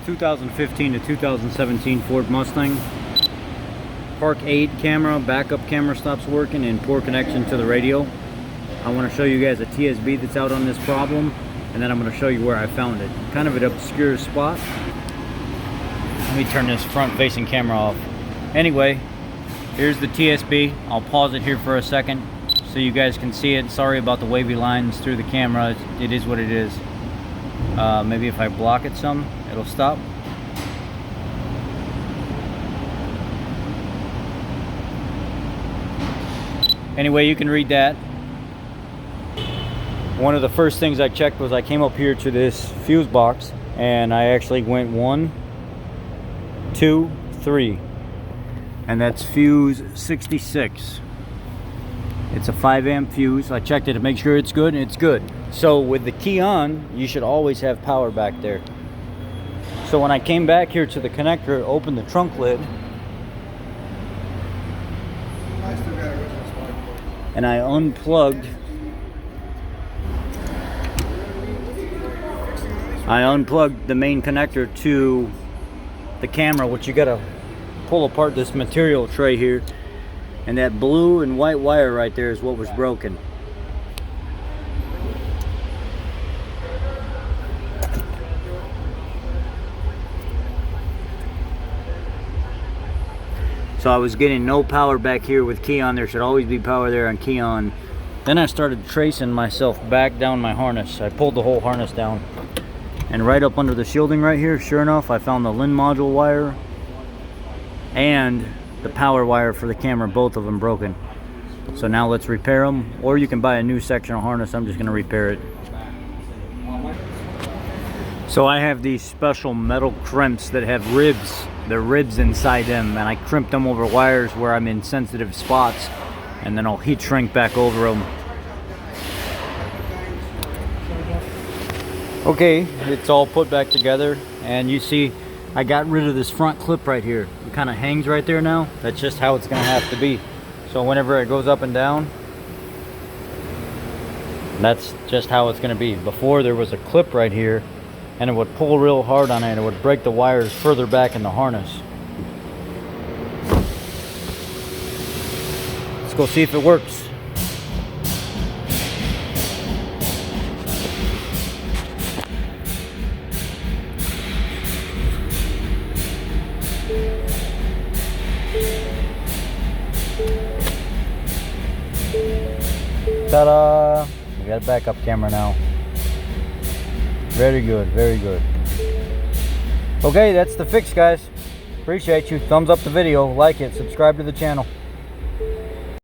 2015 to 2017 Ford Mustang. Park aid camera, backup camera stops working, and poor connection to the radio. I want to show you guys a TSB that's out on this problem, and then I'm going to show you where I found it. Kind of an obscure spot. Let me turn this front facing camera off. Anyway, here's the TSB. I'll pause it here for a second so you guys can see it. Sorry about the wavy lines through the camera. It is what it is. Maybe if I block it some, it'll stop. Anyway, you can read that. One of the first things I checked was I came up here to this fuse box and I actually went 1, 2, 3, and that's fuse 66. It's a 5 amp fuse. I checked it to make sure it's good, and it's good. So with the key on, you should always have power back there. So when I came back here to the connector, opened the trunk lid, and I unplugged the main connector to the camera, which you gotta pull apart this material tray here, and that blue and white wire right there is what was broken. So I was getting no power back here with key on. There should always be power there on key on. Then I started tracing myself back down my harness. I pulled the whole harness down, and right up under the shielding right here, sure enough, I found the LIN module wire and the power wire for the camera, both of them broken. So now let's repair them, or you can buy a new sectional harness. I'm just going to repair it. So I have these special metal crimps that have ribs. They're ribs inside them, and I crimped them over wires where I'm in sensitive spots, and then I'll heat shrink back over them. Okay, it's all put back together, and you see I got rid of this front clip right here. It kind of hangs right there now. That's just how it's going to have to be. So whenever it goes up and down, that's just how it's going to be. Before, there was a clip right here, and it would pull real hard on it. It would break the wires further back in the harness. Let's go see if it works. Ta-da! We got a backup camera now. Very good, very good. Okay, that's the fix, guys. Appreciate you. Thumbs up the video, like it, subscribe to the channel.